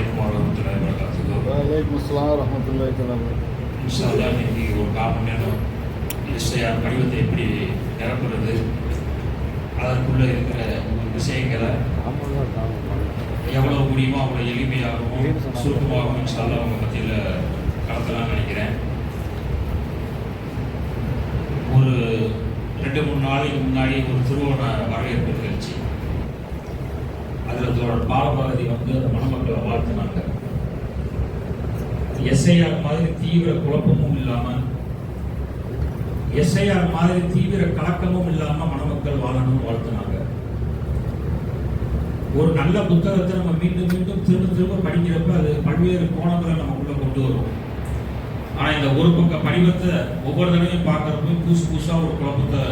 அலைக்கும் வரமத்துல்லாஹி வபரகாத்துஹு. வலைக்கும் அஸ்ஸலாம் வரஹ்மத்துல்லாஹி வபரகாத்துஹு. இன்ஷா அல்லாஹ் இன்னைக்கு ஒரு 4 மணி நேரம் எஸ்ஐஆர் படிவத்தை எப்படி நிரப்புறது, அதற்குள்ளே இருக்கிற விஷயங்களை எவ்வளோ முடியுமோ அவ்வளோ எளிமையாகவும் சுருக்கமாகவும் இன்ஷா அல்லாஹ் அவங்க மத்தியில் கடத்தலாம்னு நினைக்கிறேன். ஒரு 2-3 நாளைக்கு முன்னாடி ஒரு திருவோண வரவேற்பு நிகழ்ச்சி, அதில் தோழர் பாலபாரதி வந்து அந்த மணமக்களை வாழ்த்தினாங்க. எஸ்ஐஆர் மாதிரி தீவிர குழப்பமும் இல்லாமல், எஸ்ஐஆர் மாதிரி தீவிர கலக்கமும் இல்லாமல் மணமக்கள் வாழணும்னு வாழ்த்தினாங்க. ஒரு நல்ல புத்தகத்தை நம்ம மீண்டும் மீண்டும் திரும்ப படிக்கிறப்ப அது பல்வேறு கோணங்களை நமக்குள்ள கொண்டு வரும். ஆனால் இந்த ஒரு பக்க படிவத்தை ஒவ்வொரு தடவையும் பார்க்குறப்ப புதுசாக ஒரு குழப்பத்தை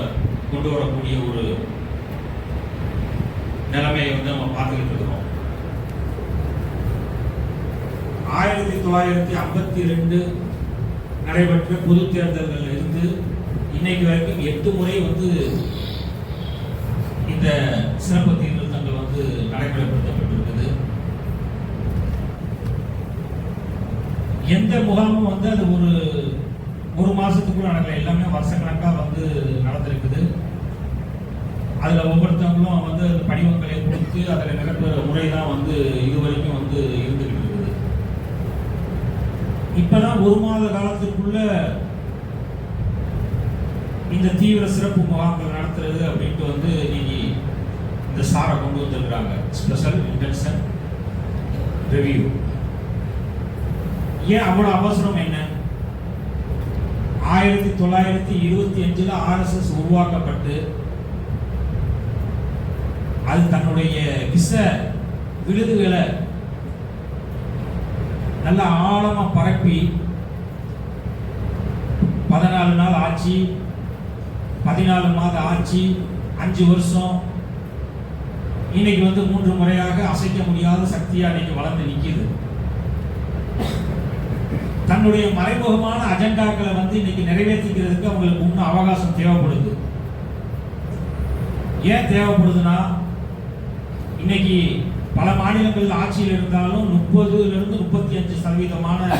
கொண்டு வரக்கூடிய ஒரு நிலைமையை வந்து நம்ம பார்த்துக்கிட்டு இருக்கிறோம். 1952 நடைபெற்ற பொது தேர்தல்களில் இருந்து இன்னைக்கு வரைக்கும் 8 முறை வந்து இந்த சிறப்பு திருத்தங்கள் வந்து நடைமுறைப்படுத்தப்பட்டிருக்குது. எந்த முகாமும் வந்து அது ஒரு மாசத்துக்குள்ள நடக்கல, எல்லாமே வருஷக்கணக்காக வந்து நடந்திருக்குது. அதுல ஒவ்வொருத்தவங்களும் வந்து படிவங்களை கொடுத்து அதில் நிரப்புற முறை தான் வந்து இதுவரைக்கும் வந்து இருந்துகிட்டு இருக்குது. இப்பதான் 1 மாத காலத்துக்குள்ள இந்த தீவிர சிறப்பு முகாம்கள் நடத்துறது அப்படின்ட்டு வந்து இன்னைக்கு இந்த சாரை கொண்டு வந்திருக்கிறாங்க, ஸ்பெஷல் இன்டென்ஷன் ரிவ்யூ. ஏன் அவ்வளவு அவசரம் என்ன? 1925 RSS உருவாக்கப்பட்டு அது தன்னுடைய விஷ விழுதுகளை நல்ல ஆழமா பரப்பி 14 நாள் ஆட்சி, 14 மாத ஆட்சி, 5 வருஷம், இன்னைக்கு வந்து 3 முறையாக அசைக்க முடியாத சக்தியா இன்னைக்கு வளர்ந்து நிற்கிது. தன்னுடைய மறைமுகமான அஜெண்டாக்களை வந்து இன்னைக்கு நிறைவேற்றிக்கிறதுக்கு அவங்களுக்கு இன்னும் அவகாசம் தேவைப்படுது. ஏன் தேவைப்படுதுன்னா, இன்னைக்கு பல மாநிலங்கள் ஆட்சியில் இருந்தாலும் 30% 35%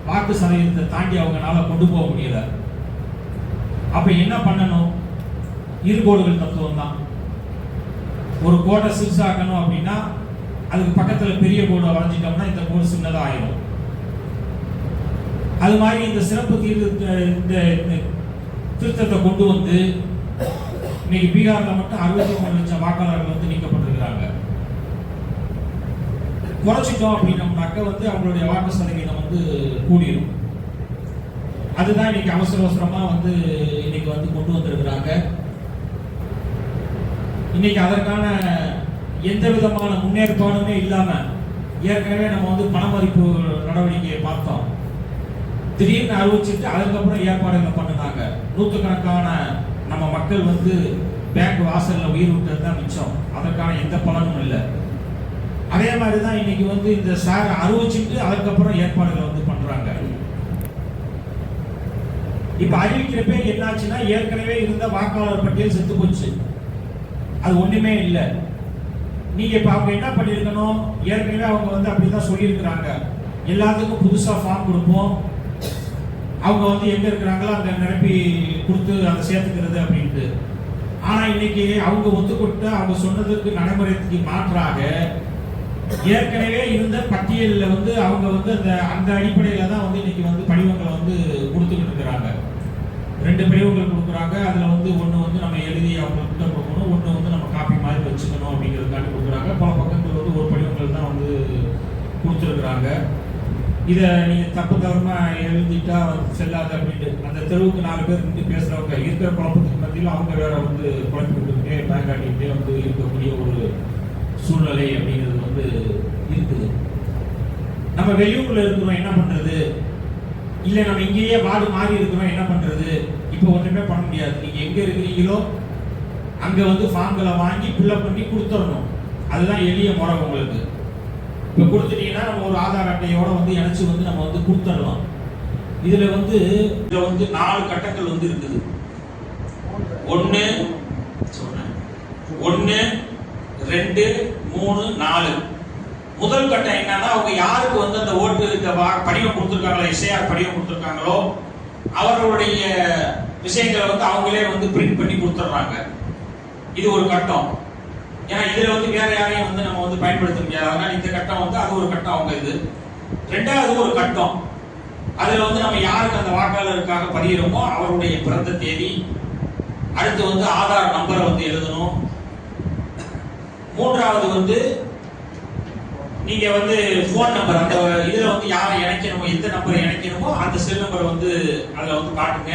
வாக்கு சதவீதத்தை தாண்டி அவங்களால கொண்டு போக முடியல. அப்ப என்ன பண்ணணும்? இருகோடுகள் தத்துவம் தான். ஒரு கோடை சிறுசாக்கணும் அப்படின்னா அதுக்கு பக்கத்துல பெரிய கோடை வரைஞ்சிட்டோம்னா இந்த கோடு சின்னதாக ஆயிடும். அது மாதிரி இந்த சிறப்பு திருத்தத்தை கொண்டு வந்து இன்னைக்கு பீகார்ல மட்டும் 63 லட்சம் வாக்காளர்கள் வந்து நீக்கப்பட்டிருக்கிறாங்க. குறைச்சிட்டோம் அப்படின்னம்னாக்க வந்து அவங்களுடைய வாக்கு சதவீதம் வந்து கூடிடும். அதுதான் இன்னைக்கு அவசரமா வந்து இன்னைக்கு வந்து கொண்டு வந்திருக்கிறாங்க. இன்னைக்கு அதற்கான எந்த விதமான முன்னேற்பாடுமே இல்லாம ஏற்கனவே நம்ம வந்து பணமதிப்பு நடவடிக்கையை பார்த்தோம். திடீர்னு அறிவிச்சுட்டு அதுக்கப்புறம் ஏற்பாடுகளை பண்ணினாங்க. நூற்றுக்கணக்கான நம்ம மக்கள் வந்து பேங்க் வாசல்ல உயிர் விட்டது தான் மிச்சம். அதற்கான எந்த பலனும் இல்லை. அதே மாதிரி தான் இன்னைக்கு வந்து இந்த சார் அறிவிச்சுட்டு அதுக்கப்புறம் ஏற்பாடுகளை வந்து பண்றாங்க. இப்ப அறிவிக்கிறப்ப என்னாச்சுன்னா ஏற்கனவே இருந்த வாக்காளர் பட்டியல் செத்து போச்சு, அது ஒண்ணுமே இல்லை. நீங்க இப்ப அவங்க என்ன பண்ணிருக்கணும்? ஏற்கனவே அவங்க வந்து அப்படிதான் சொல்லியிருக்கிறாங்க, எல்லாத்துக்கும் புதுசா ஃபார்ம் கொடுப்போம், அவங்க வந்து எங்க இருக்கிறாங்களோ அங்க நிரப்பி கொடுத்து அதை சேர்த்துக்கிறது அப்படின்ட்டு. ஆனா இன்னைக்கு அவங்க ஒத்துக்கொண்டு அவங்க சொன்னதுக்கு நடைமுறைக்கு மாற்றாக ஏற்கனவே இருந்த பட்டியலில் வந்து அவங்க வந்து அந்த அடிப்படையில தான் வந்து இன்னைக்கு வந்து படிவங்களை வந்து கொடுத்துக்கிட்டு இருக்கிறாங்க. 2 படிவங்கள் கொடுக்குறாங்க. அதுல வந்து ஒன்று வந்து நம்ம எழுதி அவங்கள்ட்ட கொடுக்கணும், ஒன்று வந்து நம்ம காப்பி மாதிரி வச்சுக்கணும் அப்படிங்கிறதுக்காண்டி கொடுக்குறாங்க. பல பக்கங்கள் வந்து ஒரு படிவங்கள் தான் வந்து கொடுத்துருக்குறாங்க. இதை நீங்க தப்பு தவறுமா எழுதிட்டா செல்லாது அப்படின்ட்டு அந்த தெருவுக்கு 4 பேர் நின்று பேசுறவங்க இருக்கிற குழப்பத்துக்கு மத்தியில் அவங்க வேற வந்து குழப்பிக்கிட்டே பயங்காட்டிக்கிட்டே வந்து இருக்கக்கூடிய ஒரு சூழ்நிலை அப்படிங்கிறது வந்து இருக்குது. நம்ம வெளியூர்ல இருக்கிறோம், என்ன பண்றது? இல்ல நம்ம இங்கேயே வார்டு மாறி இருக்கிறோம், என்ன பண்றது? இப்போ ஒன்றுமே பண்ண முடியாது. நீங்க எங்க இருக்கிறீங்களோ அங்க வந்து ஃபார்ம்களை வாங்கி ஃபில்அப் பண்ணி கொடுத்துடணும். அதுதான் எளிய முறை உங்களுக்கு. இப்போ கொடுத்துட்டீங்கன்னா நம்ம ஒரு ஆதார் அட்டையோட வந்து இணைச்சு வந்து நம்ம வந்து கொடுத்துடலாம். இதுல வந்து 4 கட்டங்கள் வந்து இருக்குது. 1 2 3 4 முதல் கட்டம் என்னன்னா, அவங்க யாருக்கு வந்து அந்த ஓட்டு இந்த படிவம் கொடுத்துருக்காங்களோ, எஸ்ஐஆர் படிவம் கொடுத்துருக்காங்களோ அவர்களுடைய விஷயங்களை வந்து அவங்களே வந்து பிரிண்ட் பண்ணி கொடுத்துட்றாங்க. இது ஒரு கட்டம். ஏன்னா இதுல வந்து வேற யாரையும் வந்து நம்ம வந்து பயன்படுத்த முடியாது. அதனால இந்த கட்டம் வந்து அது ஒரு கட்டம் அவங்க இது. ரெண்டாவது ஒரு கட்டம், அதுல வந்து நம்ம யாருக்கு அந்த வாக்காளருக்காக பதிகிறோமோ அவருடைய பிறந்த தேதி, அடுத்து வந்து ஆதார் நம்பரை வந்து எழுதணும். மூன்றாவது வந்து நீங்க வந்து போன் நம்பர், அந்த இதுல வந்து யாரை இணைக்கணுமோ, எந்த நம்பரை இணைக்கணுமோ அந்த செல் நம்பரை வந்து அதுல வந்து காட்டுங்க.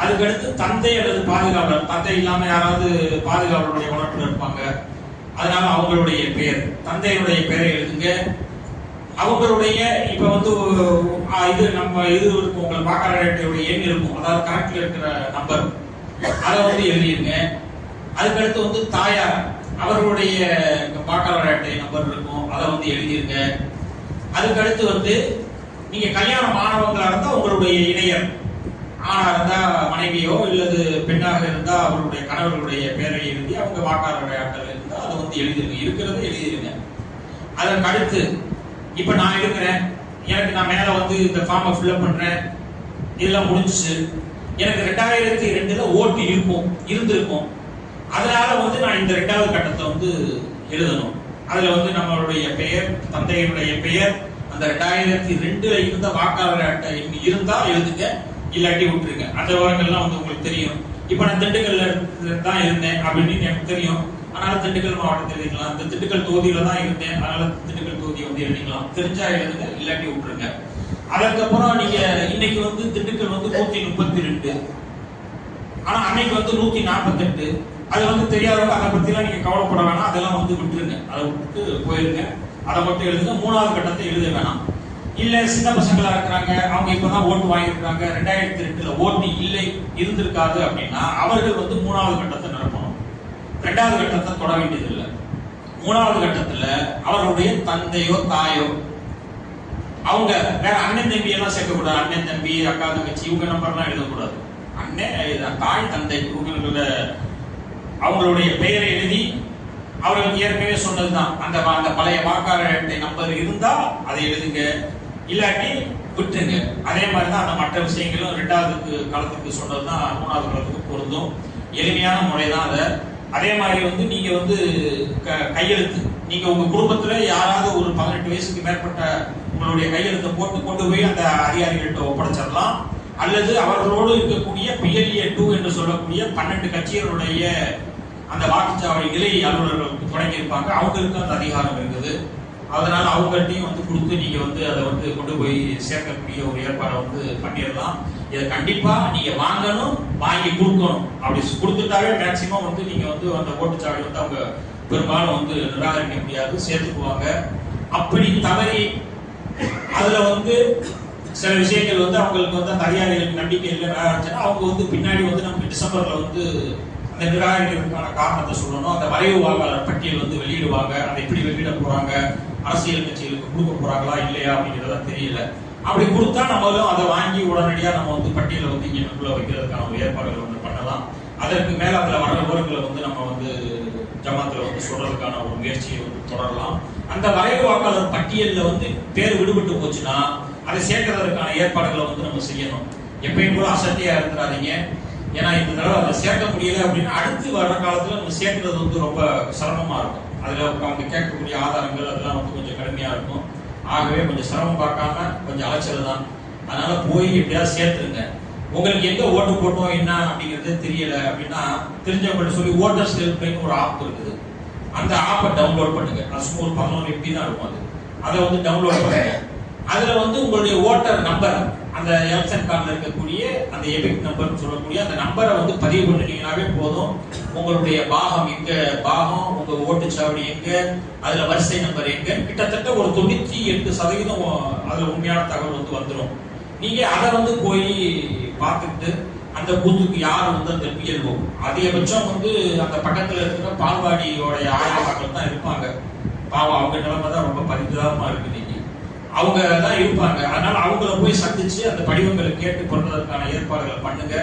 அதுக்கடுத்து தந்தை அல்லது பாதுகாவலர், தந்தை இல்லாம யாராவது பாதுகாவலருடைய வளர்ப்புல இருப்பாங்க, அதனால அவங்களுடைய பெயர், தந்தையுடைய பெயரை எழுதுங்க. அவங்களுடைய இப்ப வந்து இது நம்ம இது இருக்கும், உங்கள் வாக்காளர் அட்டையுடைய எண் இருக்கும், அதாவது கணக்கில் இருக்கிற நம்பர், அதை வந்து எழுதிருங்க. அதுக்கடுத்து வந்து தாயார், அவர்களுடைய வாக்காளர் அட்டை நம்பர் இருக்கும், அதை வந்து எழுதிருங்க. அதுக்கடுத்து வந்து நீங்க கல்யாணம் ஆனவங்களா இருந்தா உங்களுடைய இணையர், ஆணா இருந்தா மனைவியோ இல்லது பெண்ணாக இருந்தா அவர்களுடைய கணவர்களுடைய பெயரை எழுதி அவங்க வாக்காளர் அட்டை இருந்தா அதை வந்து எழுதிருங்க, இருக்கிறத எழுதிருங்க. அதற்கு அடுத்து இப்ப நான் இருக்கிறேன், எனக்கு நான் மேல வந்து இந்த ஃபார்மை ஃபில்அப் பண்றேன், இதெல்லாம் முடிஞ்சிச்சு. எனக்கு 2002ல ஓட்டு இருந்திருக்கும். அதனால வந்து நான் இந்த 2வது கட்டத்தை வந்து எழுதணும். அதுல வந்து நம்மளுடைய பெயர், தந்தையினுடைய பெயர், அந்த 2002ல இருந்த வாக்காளர் அட்டை இருந்தா எழுதுங்க, இல்லாட்டி விட்டுருங்க. அந்த விவரங்கள்லாம் வந்து உங்களுக்கு தெரியும். இப்ப நான் திண்டுக்கல்ல தான் இருந்தேன் அப்படின்னு எனக்கு தெரியும், அதனால திண்டுக்கல் மாவட்டத்தில் எழுதிக்கலாம். இந்த திண்டுக்கல் தொகுதியில தான் இருந்தேன், அதனால திண்டுக்கல் தொகுதியை வந்து எழுதிக்கலாம். தெரிஞ்சா எழுதுங்க, இல்லாட்டி விட்டுருங்க. அதுக்கப்புறம் நீங்க இன்னைக்கு வந்து திண்டுக்கல் வந்து 132, ஆனா அன்னைக்கு வந்து 148. அது வந்து தெரியாதவங்க அதை பத்திலாம் நீங்க கவலைப்பட வேணாம், அதெல்லாம் வந்து விட்டுருங்க, அதை விட்டு போயிருங்க. அதை மட்டும் எழுதுங்க. 3வது கட்டத்தை எழுத வேணாம். இல்ல சின்ன பசங்களா இருக்கிறாங்க, அவங்க இப்பதான் ஓட்டு வாங்கியிருக்காங்க, 2002ல ஓட்டு இல்லை இருந்திருக்காது அப்படின்னா அவர்கள் வந்து 3வது கட்டத்தை நிரப்பணும். 2வது கட்டத்தை தொட வேண்டியது இல்லை. 3வது கட்டத்துல அவருடைய தந்தையோ தாயோ, அவங்க வேற அண்ணன் தம்பி எல்லாம் சேர்க்கக்கூடாது. அண்ணன் தம்பி, அக்கா தங்கச்சி இவங்க நம்பர்லாம் எழுதக்கூடாது. அண்ணன், தாய், தந்தை இவங்களோட அவங்களுடைய பெயரை எழுதி, அவர்களுக்கு ஏற்கனவே சொன்னதுதான், அந்த பழைய வாக்காளர் அட்டை நம்பர் இருந்தா அதை எழுதுங்க, இல்லாட்டி விட்டுருங்க. அதே மாதிரிதான் அந்த மற்ற விஷயங்களும் 2வது காலத்துக்கு சொன்னதுதான் 3வது காலத்துக்கு பொருந்தும். எளிமையான முறைதான் அதை. அதே மாதிரி வந்து நீங்க வந்து கையெழுத்து, நீங்க உங்க குடும்பத்துல யாராவது ஒரு 18 வயசுக்கு மேற்பட்ட உங்களுடைய கையெழுத்தை போட்டு கொண்டு போய் அந்த அதிகாரிகள்கிட்ட ஒப்படைச்சிடலாம். அல்லது அவர்களோடு இருக்கக்கூடிய PLA 2 என்று சொல்லக்கூடிய 12 கட்சிகளுடைய அந்த வாக்குச்சாவடி நிலை அலுவலர்கள் தொடங்கி இருப்பாங்க, அவங்களுக்கு அந்த அதிகாரம் இருக்குது. அதனால அவங்கள்ட்டையும் வந்து கொடுத்து நீங்க வந்து அதை வந்து கொண்டு போய் சேர்க்கக்கூடிய ஒரு ஏற்பாடை வந்து பண்ணிடலாம். இதை கண்டிப்பா நீங்க வாங்கணும், வாங்கி கொடுக்கணும். அப்படி கொடுத்துட்டாவே மேக்சிமம் வந்து நீங்க வந்து அந்த ஓட்டுச்சாவடி வந்து அவங்க பெரும்பாலும் வந்து நிராகரிக்க முடியாது, சேர்த்துக்குவாங்க. அப்படி தவறி அதுல வந்து சில விஷயங்கள் வந்து அவங்களுக்கு வந்து அந்த அதிகாரிகளுக்கு நம்பிக்கை இல்லை, நிராகரிச்சுன்னா அவங்க வந்து பின்னாடி வந்து நமக்கு டிசம்பர்ல வந்து அந்த நிராகரிக்கிறதுக்கான காரணத்தை சொல்லணும். அந்த வரைவு வாக்காளர் பட்டியல் வந்து வெளியிடுவாங்க. அதை எப்படி வெளியிட போறாங்க, அரசியல் கட்சிகளுக்கு கொடுக்க போறாங்களா இல்லையா அப்படிங்கிறத தெரியல. அப்படி கொடுத்தா நம்மளும் அதை வாங்கி உடனடியாக நம்ம வந்து பட்டியலை வந்து இங்கனுக்குள்ள வைக்கிறதுக்கான ஒரு ஏற்பாடுகளை வந்து பண்ணலாம். அதற்கு மேல அதுல வர விவரங்களை வந்து நம்ம வந்து ஜமாத்துல வந்து சொல்றதுக்கான ஒரு முயற்சியை வந்து தொடரலாம். அந்த வரைவு வாக்காளர் பட்டியல்ல வந்து பேர் விடுபட்டு போச்சுன்னா அதை சேர்க்கறதுக்கான ஏற்பாடுகளை வந்து நம்ம செய்யணும். எப்பயும் போல அசட்டியா இருந்துடாதீங்க. ஏன்னா இந்த தடவை அதை சேர்க்க முடியல அப்படின்னா அடுத்து வர காலத்துல நம்ம சேர்க்கிறது வந்து ரொம்ப சிரமமா இருக்கும். அதுல அவங்க கேட்கக்கூடிய ஆதாரங்கள் அதெல்லாம் வந்து கொஞ்சம் கடுமையா இருக்கும். ஆகவே கொஞ்சம் சிரமம் பார்க்காம கொஞ்சம் அலைச்சல் தான். அதனால போய் எப்படியாவது சேர்த்துருங்க. உங்களுக்கு எங்க ஓட்டு போட்டோம் என்ன அப்படிங்கிறது தெரியல அப்படின்னா தெரிஞ்சவங்கள்ட்ட சொல்லி ஓட்டர்ஸ் ஹெல்ப்லைன் ஒரு ஆப் இருக்குது, அந்த ஆப்பை டவுன்லோட் பண்ணுங்க. அது சும்மா ஒரு 11 MB தான் இருக்கும். அதை வந்து டவுன்லோட் பண்ணுங்க. அதுல வந்து உங்களுடைய ஓட்டர் நம்பர், அந்த எலெக்ஷன் கார்டுல இருக்கக்கூடிய அந்த எபிக் நம்பர்னு சொல்லக்கூடிய அந்த நம்பரை வந்து பதிவு பண்ணிட்டீங்கன்னாவே போதும். உங்களுடைய பாகம் எங்க, பாகம் உங்க ஓட்டுச்சாவடி எங்க, அதுல வரிசை நம்பர் எங்க, கிட்டத்தட்ட ஒரு 98% அதுல உண்மையான தகவல் வந்து வந்துடும். நீங்க அதை வந்து போய் பார்த்துட்டு அந்த பூத்துக்கு யார் வந்து அந்த PLO, அதிகபட்சம் வந்து அந்த பக்கத்துல இருக்கிற பால்வாடியோட ஆய்வாளர்கள் தான் இருப்பாங்க. பாவம் அவங்க நிலைமை தான் ரொம்ப பரிதாபமா இருக்கு. இன்னைக்கு அவங்க தான் இருப்பாங்க. அதனால அவங்கள போய் சந்திச்சு அந்த படிவங்களை கேட்டு பண்றதுக்கான ஏற்பாடுகளை பண்ணுங்க.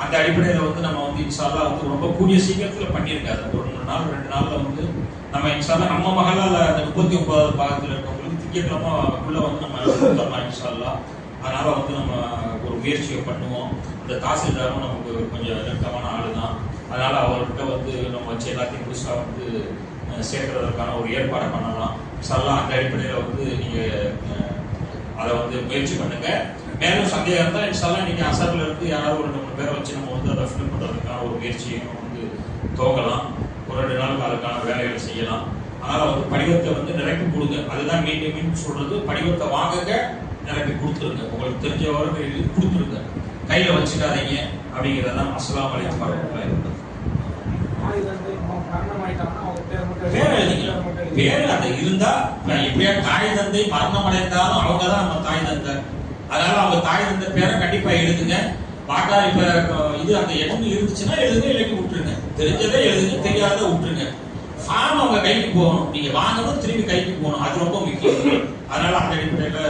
அந்த அடிப்படையில வந்து நம்ம வந்து இன்ஷா அல்லாஹ் வந்து ரொம்ப கூடிய சீக்கிரத்துல பண்ணிருக்காது. ஒரு 3 நாள் 2 நாள்ல வந்து நம்ம இன்ஷால்லா நம்ம மகளால் அந்த 39வது பாகத்தில் இருக்கவங்களுக்கு திங்கட்கிழமை உள்ள வந்து நம்ம கொடுத்துடலாம் இன்ஷால்லா. அதனால வந்து நம்ம ஒரு முயற்சியை பண்ணுவோம். இந்த தாசில்தாரும் நமக்கு கொஞ்சம் நெருக்கமான ஆளு தான். அதனால அவர்கிட்ட வந்து நம்ம வச்சு எல்லாத்தையும் புதுசாக வந்து சேர்க்கறதுக்கான ஒரு ஏற்பாடை பண்ணலாம் இன்ஷால்லா. அந்த அடிப்படையில் வந்து நீங்க அதை வந்து முயற்சி பண்ணுங்க. மேலும் சந்தேகம் இருந்தால் இன்ஷால்லா நீங்க அசர்ல இருந்து யாராவது ஒரு 2-3 பேரை வச்சு நம்ம வந்து அதை ஃபில் பண்றதுக்கான ஒரு முயற்சியை வந்து துவங்கலாம். ஒரு 2 நாளுக்கு அதுக்கான வேலைகளை செய்யலாம். அதனால வந்து படிவத்தை வந்து நிரப்பி கொடுங்க. அதுதான் மீண்டும் மீண்டும் சொல்றது, படிவத்தை வாங்குங்க, நிரப்பி கொடுத்துருங்க. உங்களுக்கு தெரிஞ்சவரை கொடுத்துருங்க, கையில வச்சுக்காதீங்க அப்படிங்கிறதான். அஸ்ஸலாமு அலைக்கும் வரஹ்மத்துல்லாஹி. பேர் எழுதிக்கலாம். பேர் அந்த இருந்தா எப்படியா தாய் தந்தை மரணம் அடைந்தாலும் அவங்க தான் நம்ம தாய் தந்தை. அதனால அவங்க தாய் தந்தை பேரை கண்டிப்பா எழுதுங்க. வாக்கா இப்ப இது அந்த எண்ணம் இருந்துச்சுன்னா எழுதுங்க, இல்லாட்டி விட்டுருங்க. தெரிஞ்சதே எழுதுங்க, தெரியாத விட்டுருங்க. ஃபார்ம் அவங்க கைக்கு போகணும், நீங்க வாங்கணும், திரும்பி கைக்கு போகணும், அது ரொம்ப முக்கியம். அதனால அந்த அடிப்படையில